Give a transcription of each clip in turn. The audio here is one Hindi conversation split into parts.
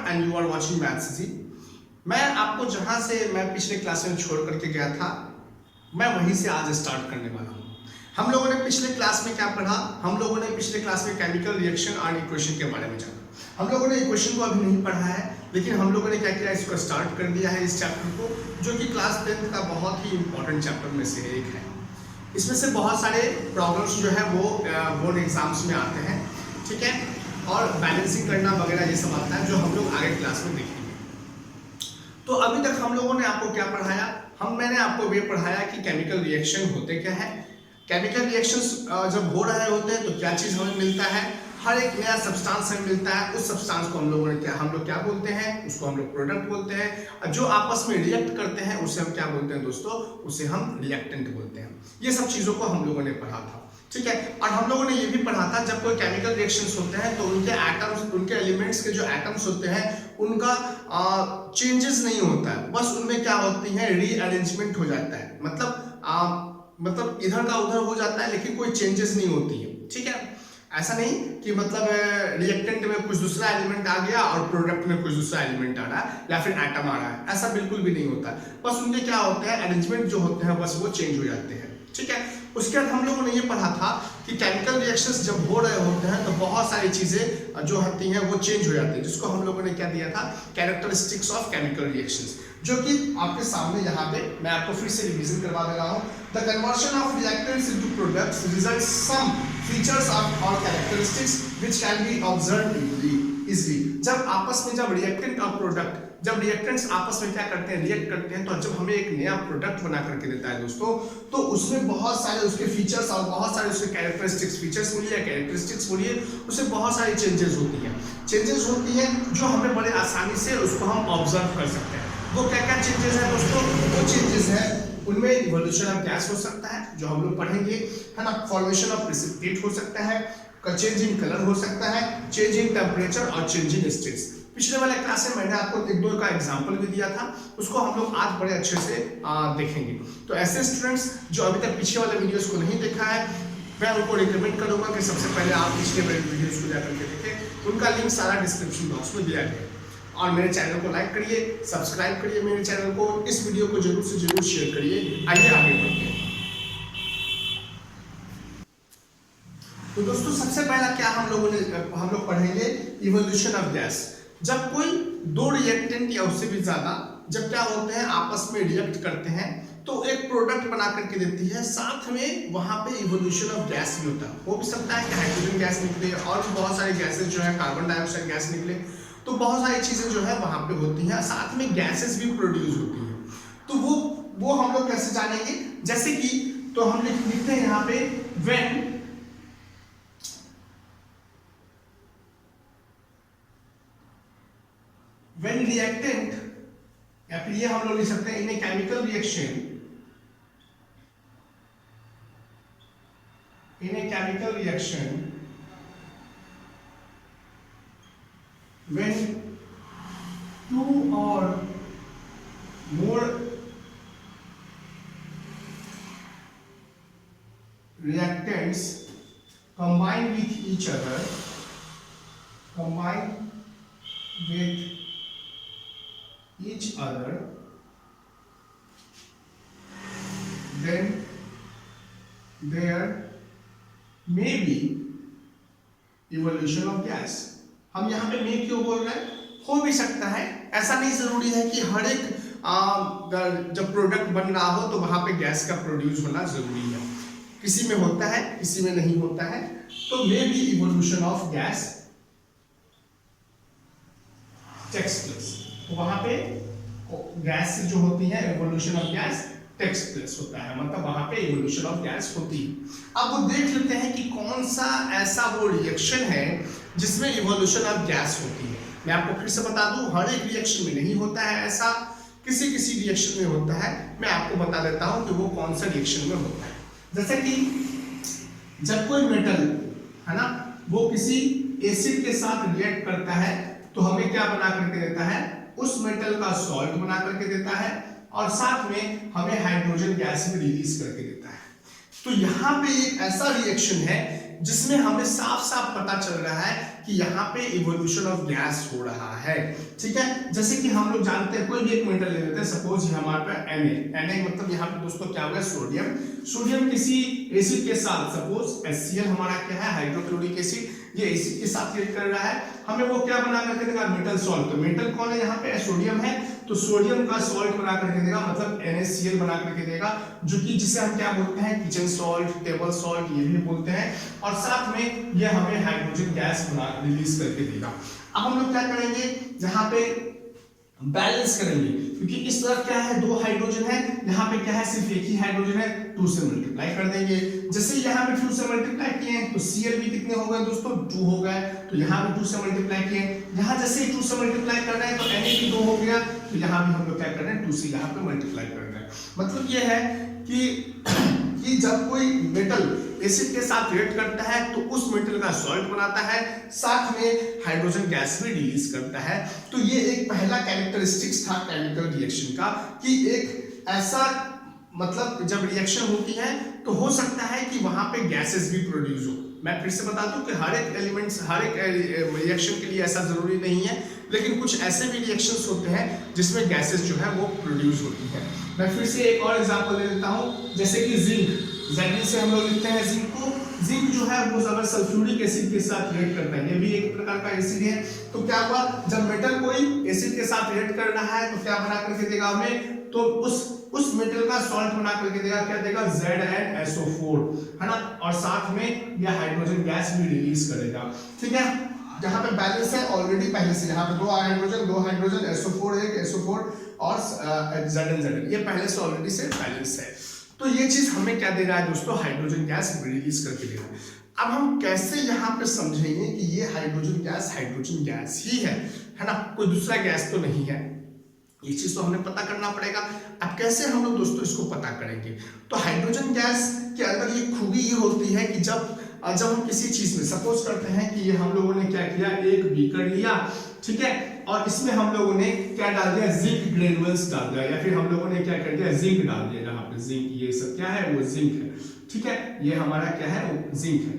And you are watching maths जी। मैं आपको जहां से मैं पिछले क्लास में छोड़ करके गया था, मैं वहीं से आज स्टार्ट करने वाला हूं। हम लोगों ने पिछले क्लास में क्या पढ़ा? हम लोगों ने पिछले क्लास में केमिकल रिएक्शन एंड इक्वेशन के बारे में जाना। हम लोगों ने इक्वेशन को अभी नहीं पढ़ा है, लेकिन हम लोगों ने क्या किया, इसको स्टार्ट कर दिया है इस चैप्टर को, जो कि क्लास 10th का बहुत ही इंपॉर्टेंट चैप्टर में से एक है। इसमें से बहुत सारे प्रॉब्लम्स जो है वो बोर्ड एग्जाम्स में आते हैं, ठीक है, और बैलेंसिंग करना वगैरह ये सब आता है, जो हम लोग आगे क्लास में देखेंगे। तो अभी तक हम लोगों ने आपको क्या पढ़ाया? मैंने आपको ये पढ़ाया कि केमिकल रिएक्शन होते क्या है, केमिकल रिएक्शंस जब हो रहे होते हैं तो क्या चीज हमें मिलता है, हर एक नया सब्सटेंस हमें मिलता है। उस सब्सटेंस को हम लोग क्या बोलते हैं? उसको हम लोग प्रोडक्ट बोलते हैं। जो आपस में रिएक्ट करते हैं उसे हम क्या बोलते हैं दोस्तों? उसे हम रिएक्टेंट बोलते हैं। ये सब चीजों को हम लोगों ने पढ़ा था, ठीक है। और हम लोगों ने ये भी पढ़ा था, जब कोई केमिकल रिएक्शंस होते हैं तो उनके एटम्स, उनके एलिमेंट्स के जो एटम्स होते हैं उनका चेंजेस नहीं होता है, बस उनमें क्या होती है, रीअरेंजमेंट हो जाता है। मतलब इधर का उधर हो जाता है, लेकिन कोई चेंजेस नहीं होती है, ठीक है। ऐसा नहीं कि मतलब रिएक्टेंट में कुछ दूसरा एलिमेंट आ गया और प्रोडक्ट में कुछ दूसरा एलिमेंट आ रहा है या फिर एटम आ रहा है, ऐसा बिल्कुल भी नहीं होता। बस उनके क्या होते हैं, अरेंजमेंट जो होते हैं बस वो चेंज हो जाते हैं, ठीक है। उसके बाद हम लोगों ने ये पढ़ा था कि केमिकल रिएक्शंस जब हो रहे होते हैं तो बहुत सारी चीजें जो होती हैं वो चेंज हो जाती है, जिसको हम लोगों ने क्या दिया था, कैरेक्टरिस्टिक्स ऑफ केमिकल रिएक्शंस, जो कि आपके सामने यहाँ पे मैं आपको फिर से रिवीजन करवा दे रहा हूँ। The conversion of reactants into products results some features of और characteristics which can be observed easily. जब आपस में जब रिएक्टेंट और प्रोडक्ट, जब रिएक्टेंट्स आपस में क्या करते हैं, रिएक्ट करते हैं, तो जब हमें एक नया प्रोडक्ट बना करके देता है दोस्तों, तो उसमें बहुत सारे उसके फीचर्स और बहुत सारे उसके कैरेक्टरिस्टिक्स, फीचर्स बोलिए या कैरेक्टरिस्टिक्स बोलिए, उससे बहुत सारी चेंजेस होती हैं जो हमें बड़े आसानी से उसको हम ऑब्जर्व कर सकते हैं। वो क्या क्या चेंजेस है दोस्तों? वो चेंजेस है, उनमें इवोल्यूशन ऑफ गैस हो सकता है, जो हम लोग पढ़ेंगे, है ना। फॉर्मेशन ऑफ प्रेसिपिटेट हो सकता है, चेंज इन कलर हो सकता है, चेंज इन टेम्परेचर और चेंज इन स्टेट्स। पिछले वाले क्लास में मैंने आपको एक दो का एग्जांपल भी दिया था, उसको हम लोग आज बड़े अच्छे से देखेंगे। तो ऐसे स्टूडेंट्स जो अभी तक पीछे वाले वीडियोस को नहीं देखा है, मैं उनको रिकमेंड करूंगा कि सबसे पहले आप पिछले वाले वीडियोस को जाकर के देखें। उनका लिंक सारा डिस्क्रिप्शन बॉक्स में दिया गया है। और मेरे चैनल को लाइक करिए, सब्सक्राइब करिए मेरे चैनल को, इस वीडियो को जरूर से जरूर शेयर करिए। आइए आगे बढ़ते हैं। तो दोस्तों सबसे पहला क्या हम लोग पढ़ेंगे, इवोल्यूशन ऑफ गैस। जब कोई दो रिएक्टेंट या उससे भी ज्यादा जब क्या होते हैं, आपस में रिएक्ट करते हैं, तो एक प्रोडक्ट बना करके देती है, साथ में वहां पे इवोल्यूशन ऑफ गैस भी होता है। हो भी सकता है कि हाइड्रोजन गैस निकले और भी बहुत सारे गैसेस जो है, कार्बन डाइऑक्साइड गैस निकले, तो बहुत सारी चीजें जो है वहां पे होती हैं, साथ में गैसेस भी प्रोड्यूस होती हैं। तो वो हम लोग कैसे जानेंगे? जैसे कि तो हम लिखते हैं यहाँ पे when reactant, या फिर ये हम लोग लिख सकते हैं, in a chemical reaction, when two or more reactants combine with each other, then there may be evolution of gas। हम यहाँ पे may क्यों बोल रहे हैं? हो भी सकता है, ऐसा नहीं जरूरी है कि हर एक जब प्रोडक्ट बन रहा हो तो वहां पे गैस का प्रोड्यूस होना जरूरी है। किसी में होता है, किसी में नहीं होता है। तो maybe evolution of gas takes place, वहां पे गैस जो होती है, evolution of gas takes place होता है, मतलब वहां पे इवोल्यूशन ऑफ गैस होती है। अब वो देख लेते हैं कि कौन सा ऐसा वो रिएक्शन है जिसमें इवोल्यूशन ऑफ गैस होती है। मैं आपको फिर से बता दूं, हर एक रिएक्शन में नहीं होता है ऐसा, किसी किसी रिएक्शन में होता है। मैं आपको बता देता हूं कि वो कौन सा रिएक्शन में होता है। जैसे कि जब कोई मेटल है ना, वो किसी एसिड के साथ रिएक्ट करता है, तो हमें क्या बना करके देता है, उस मेटल का सॉल्ट बना करके देता है, और साथ में हमें हाइड्रोजन गैस भी रिलीज करके देता है। तो यहाँ पे एक ऐसा रिएक्शन है जिसमें हमें साफ साफ पता चल रहा है कि यहाँ पे इवोल्यूशन ऑफ गैस हो रहा है। ठीक है, जैसे कि हम लोग जानते हैं, कोई भी एक मेटल ले लेते हैं, सपोज ये हमारे पास Na मतलब यहाँ पे दोस्तों क्या होगा, सोडियम। सोडियम किसी एसिड के साथ, सपोज HCl हमारा क्या है, हाइड्रोक्लोरिक एसिड, ये एसिड के साथ रिएक्ट कर रहा है, हमें वो क्या बना करके देगा, मेटल सॉल्ट। तो मेटल कौन है यहाँ पे, सोडियम है, तो सोडियम का सॉल्ट बना करके देगा, मतलब NaCl बना करके देगा, जो कि जिसे हम क्या बोलते हैं, किचन सॉल्ट, टेबल सॉल्ट ये भी बोलते हैं, और साथ में ये हमें हाइड्रोजन गैस बना रिलीज करके देगा। अब हम लोग क्या करेंगे, यहाँ पे बैलेंस करेंगे, क्योंकि इस तरफ क्या है, 2 हाइड्रोजन है, यहाँ पे क्या है, सिर्फ एक ही हाइड्रोजन है, 2 से मल्टीप्लाई कर देंगे। जैसे यहाँ पे 2 से मल्टीप्लाई किए तो Cl भी कितने हो गए दोस्तों, 2 हो गए, तो यहाँ भी 2 से मल्टीप्लाई किए, यहाँ जैसे 2 से मल्टीप्लाई कर रहे हैं तो Na भी 2 हो गया, तो यहाँ भी हम लोग क्या कर रहे हैं, 2 से यहाँ पे मल्टीप्लाई कर रहे हैं। मतलब ये है कि जब कोई मेटल एसिड के साथ रिएक्ट करता है तो उस मेटल का सॉल्ट बनाता है, साथ में हाइड्रोजन गैस भी रिलीज करता है। तो ये एक पहला कैरेक्टरिस्टिक्स था केमिकल रिएक्शन का, कि एक ऐसा मतलब जब रिएक्शन होती है तो हो सकता है कि वहां पे गैसेस भी प्रोड्यूस हो। मैं फिर से बता दूं कि हर एक एलिमेंट्स, हर एक रिएक्शन के लिए ऐसा जरूरी नहीं है, लेकिन कुछ ऐसे भी रिएक्शंस होते हैं जिसमें गैसेस जो है वो प्रोड्यूस होती है। मैं फिर से एक और एग्जांपल ले लेता हूं, जैसे कि जिंक, Zn से हम लोग लिखते हैं जिंक को। जिंक जो है वो अगर सल्फ्यूरिक एसिड के साथ रिएक्ट करता है, ये भी एक प्रकार का एसिड है, तो क्या हुआ, जब मेटल कोई एसिड के साथ रिएक्ट कर रहा है तो क्या बना करके देगा हमें, तो उस मेटल का सॉल्ट बना करके देगा, क्या देगा, ZnSO4, है ना, और साथ में यह हाइड्रोजन गैस भी रिलीज करेगा। ठीक है, जहां पे बैलेंस है ऑलरेडी पहले से, यहाँ पे 2 हाइड्रोजन SO4 एक SO4 और Zn, ये पहले से ऑलरेडी से बैलेंस है। तो ये चीज हमें क्या दे रहा है दोस्तों, हाइड्रोजन गैस रिलीज करके दे रहा है। अब हम कैसे यहाँ पे समझेंगे कि ये हाइड्रोजन गैस ही है ना, कोई दूसरा गैस तो नहीं है, ये चीज तो हमें पता करना पड़ेगा। अब कैसे हम लोग दोस्तों इसको पता करेंगे, तो हाइड्रोजन गैस के अंदर ये खूबी ये होती है कि जब हम किसी चीज में, सपोज करते हैं कि ये हम लोगों ने क्या किया, एक बीकर लिया, ठीक है, और इसमें हम लोगों ने क्या डाल दिया, जिंक ग्रेनुअल्स डाल दिया, या फिर हम लोगों ने क्या कर दिया, जिंक डाल दिया। यहाँ पे जिंक, ये सब क्या है, वो जिंक है। ठीक है, ये हमारा क्या है, वो जिंक है,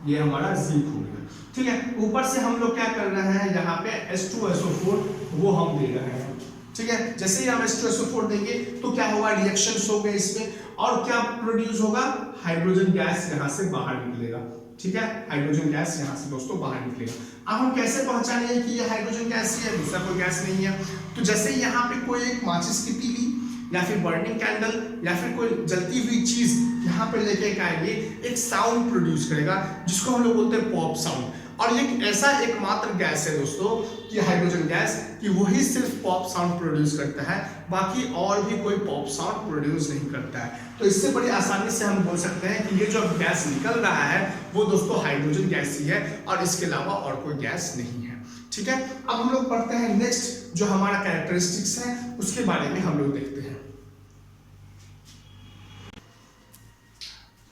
ये हमारा जिंक हो गया। ठीक है, ऊपर से हम लोग क्या कर रहे हैं, यहाँ पे H2SO4 वो हम दे रहे हैं। ठीक है, जैसे ही हम H2SO4 देंगे तो क्या होगा, रिएक्शंस हो गए इसमें, और क्या प्रोड्यूस होगा, हाइड्रोजन गैस यहाँ से बाहर निकलेगा। ठीक है, हाइड्रोजन गैस यहाँ से दोस्तों बाहर निकलेगा। अब हम कैसे पहचानेंगे कि ये हाइड्रोजन गैस ही है, दूसरा कोई गैस नहीं है, तो जैसे यहाँ पे कोई एक माचिस की तीली या फिर बर्निंग कैंडल या फिर कोई जलती हुई चीज यहाँ पे लेके आएंगे, एक साउंड प्रोड्यूस करेगा जिसको हम लोग बोलते हैं पॉप साउंड। और ये ऐसा एकमात्र गैस है दोस्तों कि हाइड्रोजन गैस, कि वही सिर्फ पॉप साउंड प्रोड्यूस करता है, बाकी और भी कोई पॉप साउंड प्रोड्यूस नहीं करता है। तो इससे बड़ी आसानी से हम बोल सकते हैं कि ये जो गैस निकल रहा है वो दोस्तों हाइड्रोजन गैस ही है, और इसके अलावा और कोई गैस नहीं है। ठीक है, अब हम लोग पढ़ते हैं नेक्स्ट जो हमारा कैरेक्टरिस्टिक्स है उसके बारे में हम लोग देखते हैं।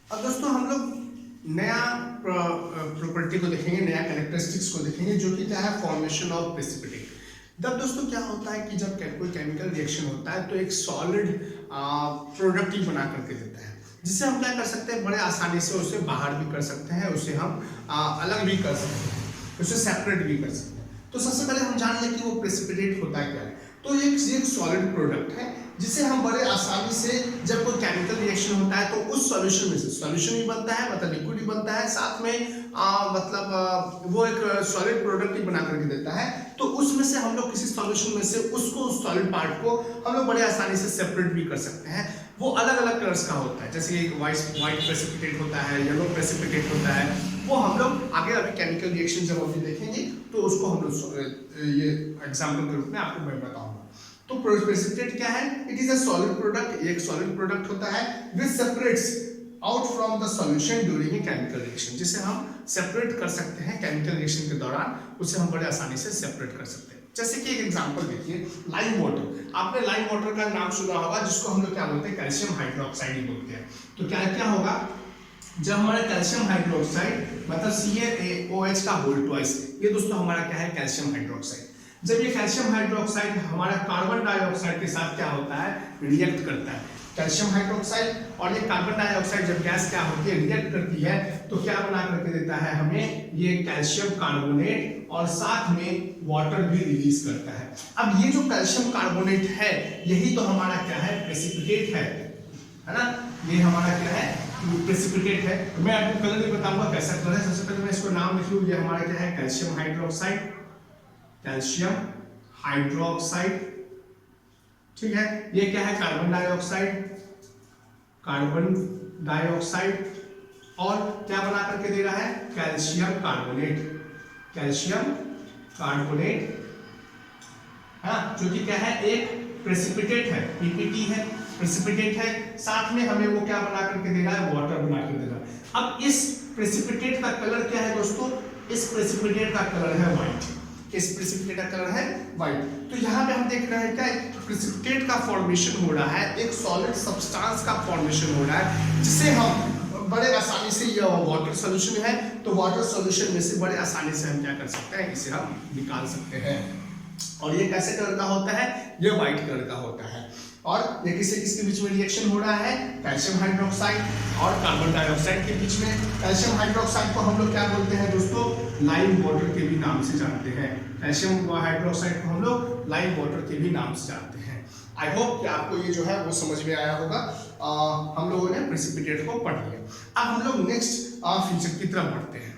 अब दोस्तों हम लोग नया प्रॉपर्टी को देखेंगे, नया कैरेक्टरिस्टिक्स को देखेंगे, जो कि क्या है, फॉर्मेशन ऑफ प्रेसिपिटेट। जब दोस्तों क्या होता है कि जब कोई केमिकल रिएक्शन होता है तो एक सॉलिड प्रोडक्ट ही बना करके देता है, जिससे हम क्या कर सकते हैं, बड़े आसानी से उसे बाहर भी कर सकते हैं, उसे हम अलग भी कर सकते हैं, उसे सेपरेट भी कर सकते हैं। तो सबसे पहले हम जान लें कि वो प्रेसिपिटेट होता क्या है। तो ये एक सॉलिड प्रोडक्ट है जिसे हम बड़े आसानी से, जब कोई केमिकल रिएक्शन होता है तो उस सॉल्यूशन में से सॉल्यूशन भी बनता है, मतलब लिक्विड भी बनता है, साथ में वो एक सॉलिड प्रोडक्ट ही बना करके देता है। तो उसमें से हम लोग किसी सॉल्यूशन में से उसको, उस सॉलिड पार्ट को हम लोग बड़े आसानी से सेपरेट भी कर सकते हैं। वो अलग अलग कलर्स का होता है, जैसे व्हाइट प्रेसिपिटेट होता है, येलो प्रेसिपिटेट होता है, वो हम लोग आगे अभी केमिकल रिएक्शन जब अभी देखेंगे तो उसको हम लोग ये एग्जाम्पल के रूप में आपको मैं बताऊंगा। तो प्रेसिपिटेट क्या है, it is a solid product, एक सॉलिड प्रोडक्ट होता है which separates out from the solution during a chemical reaction, जिसे हम सेपरेट कर सकते हैं केमिकल रिएक्शन के दौरान, उसे हम बड़े आसानी से सेपरेट कर सकते हैं। जैसे कि एक एग्जांपल देखिए, लाइम वाटर। आपने लाइम वाटर का नाम सुना होगा, जिसको हम लोग क्या बोलते हैं, कैल्शियम हाइड्रोक्साइड ही बोलते हैं। तो क्या क्या होगा, जब हमारा कैल्शियम हाइड्रोक्साइड मतलब CaOH का होल ट्वाइस, ये दोस्तों हमारा क्या है, कैल्शियम हाइड्रोक्साइड। जब ये कैल्शियम हाइड्रोक्साइड हमारा कार्बन डाइऑक्साइड के साथ क्या होता है, रिएक्ट करता है, कैल्शियम हाइड्रोक्साइड और ये कार्बन डाइऑक्साइड जब गैस क्या होती है रिएक्ट करती है तो क्या बना करके देता है हमें ये कैल्शियम कार्बोनेट और साथ में वाटर भी रिलीज करता है। अब ये जो कैल्शियम कार्बोनेट है यही तो हमारा क्या है प्रेसिपिटेट है ना, ये हमारा क्या है प्रेसिपिटेट है। मैं आपको कलर भी बताऊंगा कैसा कलर है। सबसे पहले मैं इसको नाम लिख लूं, ये हमारा क्या है कैल्शियम हाइड्रोक्साइड, कैल्शियम हाइड्रोक्साइड, ठीक है। ये क्या है कार्बन डाइऑक्साइड, कार्बन डाइऑक्साइड, और क्या बना करके दे रहा है कैल्शियम कार्बोनेट, कैल्शियम कार्बोनेट, हाँ, जो कि क्या है एक प्रेसिपिटेट है, पीपीटी है, प्रेसिपिटेट है। साथ में हमें वो क्या बना करके दे रहा है वाटर बना कर दे रहा है। अब इस प्रेसिपिटेट का कलर क्या है दोस्तों, इस प्रेसिपिटेट का कलर है व्हाइट, इस प्रेसिपिटेट का कलर है व्हाइट। तो यहाँ पे हम देख रहे हैं क्या प्रेसिपिटेट का फॉर्मेशन हो रहा है, एक सॉलिड सब्सटेंस का फॉर्मेशन हो रहा है, जिसे हम बड़े आसानी से, ये वाटर सॉल्यूशन है तो वाटर सॉल्यूशन में से बड़े आसानी से हम क्या कर सकते हैं, इसे हम निकाल सकते हैं। और ये कैसे कलर का होता है, ये व्हाइट कलर का होता है। और ये किसके बीच में रिएक्शन हो रहा है, कैल्शियम हाइड्रोक्साइड और कार्बन डाइऑक्साइड के बीच में। कैल्शियम हाइड्रोक्साइड को हम लोग क्या बोलते हैं दोस्तों, लाइम वाटर के भी नाम से जानते हैं। कैल्शियम हाइड्रोक्साइड को हम लोग लाइम वाटर के भी नाम से जानते हैं। आई होप कि आपको ये जो है वो समझ में आया होगा। हम लोगों ने प्रेसिपिटेट को पढ़ लिया। अब हम लोग नेक्स्ट फीचर की तरफ बढ़ते हैं।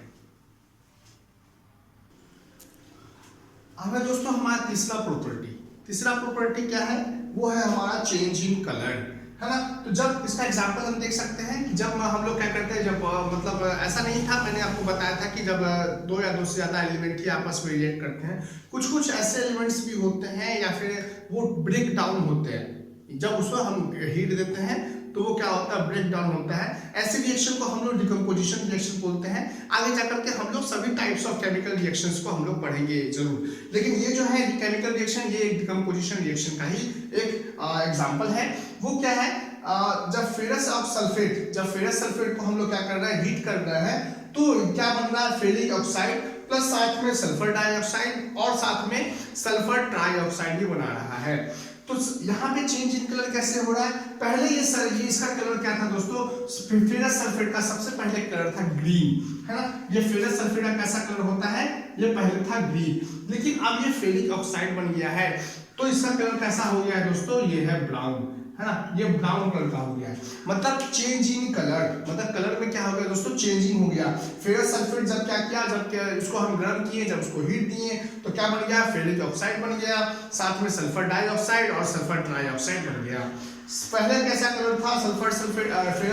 अब दोस्तों हमारा तीसरा प्रॉपर्टी क्या है, वो है हमारा चेंज इन कलर, है ना। तो जब इसका एग्जांपल हम देख सकते हैं कि जब हम लोग क्या करते हैं, जब मतलब ऐसा नहीं था, मैंने आपको बताया था कि जब दो या दो से ज्यादा एलिमेंट ही आपस में रिएक्ट करते हैं, कुछ ऐसे एलिमेंट्स भी होते हैं या फिर वो ब्रेक डाउन होते हैं, जब उसको हम हीट देते हैं तो वो क्या होता है ब्रेक डाउन होता है। ऐसे रिएक्शन को हम लोग डिकम्पोजिशन रिएक्शन बोलते हैं। आगे जाकर के हम लोग सभी टाइप्स ऑफ केमिकल रिएक्शंस को हम लोग पढ़ेंगे जरूर, लेकिन ये जो है केमिकल रिएक्शन ये एक डिकम्पोजिशन रिएक्शन का ही एक एग्जांपल है। वो क्या है, जब फेरस सल्फेट को हम लोग क्या कर रहे हैं, हीट कर रहे हैं, तो क्या बन रहा है फेरिक ऑक्साइड प्लस साथ में सल्फर डाइऑक्साइड और साथ में सल्फर ट्राइऑक्साइड भी बना रहा है। तो यहाँ पे चेंज इन कलर कैसे हो रहा है, पहले ये इसका कलर क्या था दोस्तों, फेरस सल्फेट का सबसे पहले कलर था ग्रीन, है ना। ये फेरस सल्फेट का कैसा कलर होता है, ये पहले था ग्रीन, लेकिन अब ये फेरिक ऑक्साइड बन गया है तो इसका कलर कैसा हो गया है दोस्तों, ये है ब्राउन, है ना, ये ब्राउन कलर का हो गया है। मतलब चेंज इन कलर, मतलब कलर में क्या हो गया दोस्तों, चेंजिंग हो गया। फेरस सल्फेट जब क्या किया, जब इसको हम गर्म किए, जब उसको हीट दिए तो क्या बन गया, फेरिक ऑक्साइड बन गया, साथ में सल्फर डाइऑक्साइड और सल्फर ट्राइऑक्साइड बन गया। पहले कैसा कलर था फेरस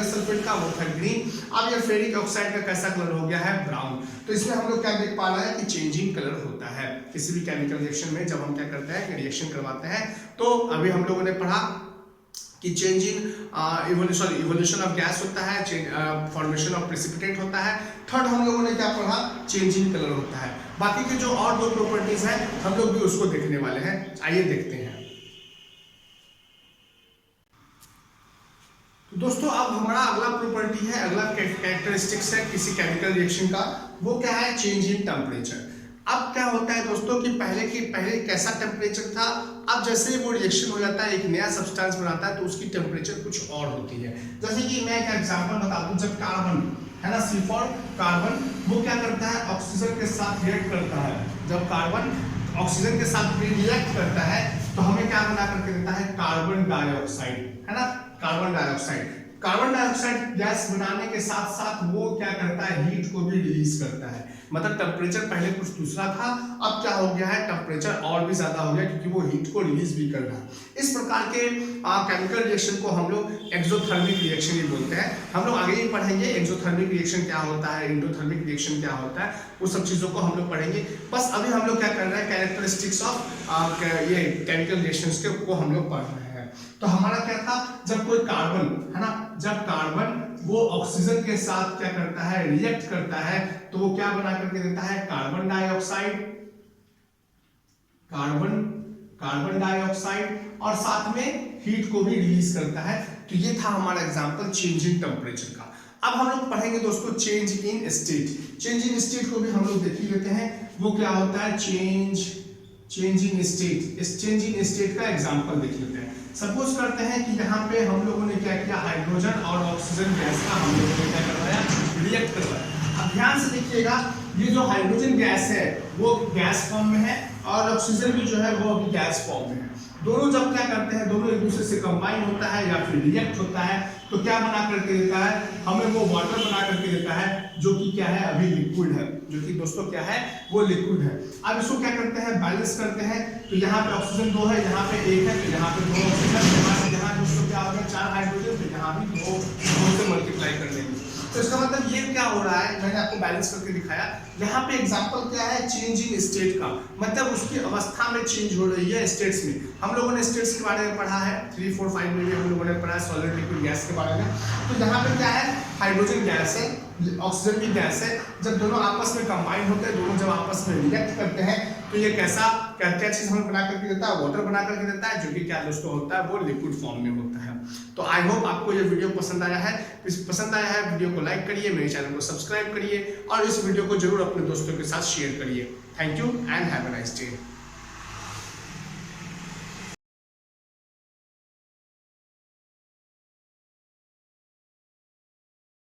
सल्फेट का, वो था ग्रीन। अब ये फेरिक ऑक्साइड का कैसा कलर हो गया है, ब्राउन। तो इसमें हम लोग क्या देख पा रहे हैं कि चेंजिंग कलर होता है किसी भी केमिकल रिएक्शन में। जब हम क्या करते हैं कि रिएक्शन करवाते हैं, तो अभी हम लोगों ने पढ़ा कि change in evolution of gas होता है, फॉर्मेशन ऑफ प्रेसिपिटेट होता है। थर्ड हम लोगों ने क्या पढ़ा, चेंज इन कलर होता है। बाकी के जो और दो प्रॉपर्टीज हैं हम लोग भी उसको देखने वाले हैं, आइए देखते हैं। तो दोस्तों अब हमारा अगला प्रॉपर्टी है, अगला कैरेक्टरिस्टिक्स है किसी केमिकल रिएक्शन का, वो क्या है, चेंज इन टेम्परेचर। अब क्या होता है दोस्तों कि पहले कैसा टेम्परेचर था, अब जैसे वो रिएक्शन हो जाता है, एक नया सब्सटेंस बनाता है, तो उसकी टेम्परेचर कुछ और होती है। जैसे कि मैं एक एग्जांपल बता दूं, जब कार्बन है ना, सी फॉर कार्बन, वो क्या करता है, ऑक्सीजन के साथ रिएक्ट करता है। जब कार्बन ऑक्सीजन के साथ रिएक्ट करता है तो हमें क्या बना करके देता है, कार्बन डाइऑक्साइड, है ना, कार्बन डाइऑक्साइड गैस बनाने के साथ साथ वो क्या करता है, हीट को भी रिलीज करता है। मतलब टेम्परेचर पहले कुछ दूसरा था, अब क्या हो गया है, टेम्परेचर और भी ज्यादा हो गया, क्योंकि वो हीट को रिलीज भी कर रहा है। इस प्रकार के केमिकल रिएक्शन को हम लोग एक्सोथर्मिक रिएक्शन ही बोलते हैं। हम लोग आगे ही पढ़ेंगे एक्सोथर्मिक रिएक्शन क्या होता है, एंडोथर्मिक रिएक्शन क्या होता है, वो सब चीजों को हम लोग पढ़ेंगे। बस अभी हम लोग क्या कर रहे हैं, कैरेक्टरिस्टिक्स ऑफ ये केमिकल रिएक्शंस को हम लोग पढ़ रहे हैं। तो हमारा क्या था, जब कोई कार्बन, है ना, जब कार्बन वो ऑक्सीजन के साथ क्या करता है, रिएक्ट करता है, तो वो क्या बना करके देता है, कार्बन डाइऑक्साइड और साथ में हीट को भी रिलीज करता है। तो ये था हमारा एग्जांपल चेंज इन टेम्परेचर का। अब हम लोग पढ़ेंगे दोस्तों change in state. Change in state को भी हम लोग देख ही लेते हैं, वो क्या होता है, चेंज चेंजिंग स्टेट, इस चेंजिंग स्टेट का एग्जांपल देख लेते हैं। सपोज करते हैं कि यहाँ पे हम लोगों ने क्या किया, हाइड्रोजन और ऑक्सीजन गैस का हम लोगों ने क्या करवाया, रिएक्ट करवाया। अब ध्यान से देखिएगा, ये जो हाइड्रोजन गैस है वो गैस फॉर्म में है और ऑक्सीजन भी जो है वो अभी गैस फॉर्म में है। दोनों जब क्या करते हैं, दोनों एक दूसरे से कंबाइन होता है या फिर रिएक्ट होता है तो क्या बना करके देता है, हमें वो वाटर बना करके देता है जो कि क्या है, अभी लिक्विड है, जो कि दोस्तों क्या है, वो लिक्विड है। अब इसको क्या करते हैं, बैलेंस करते हैं। तो यहाँ पे ऑक्सीजन 2 है, यहाँ पे 1 है, तो यहाँ पे 2 ऑक्सीजन, यहाँ दोस्तों क्या हो गया 4 हाइड्रोजन, तो यहाँ भी 2 से मल्टीप्लाई कर देंगे। तो इसका मतलब ये क्या हो रहा है, मैंने आपको बैलेंस करके दिखाया। यहाँ पे एग्जांपल क्या है, चेंजिंग स्टेट का, मतलब उसकी अवस्था में चेंज हो रही है स्टेट्स में। हम लोगों ने स्टेट्स के बारे में पढ़ा है 3, 4, 5 में भी हम लोगों ने पढ़ा सॉलिड लिक्विड गैस के बारे में। तो यहाँ पे क्या है, हाइड्रोजन गैस है, ऑक्सीजन भी गैस है, जब दोनों आपस में कंबाइन होते हैं, दोनों जब आपस में रिएक्ट करते हैं तो ये कैसा क्या चीज हमें बना करके देता है, वाटर बना करके देता है, जो कि क्या दोस्तों होता है, वो लिक्विड फॉर्म में होता है। तो आई होप आपको ये वीडियो पसंद आया है। पसंद आया है वीडियो को लाइक करिए, मेरे चैनल को सब्सक्राइब करिए और इस वीडियो को जरूर अपने दोस्तों के साथ शेयर करिए। Thank you and have a nice day.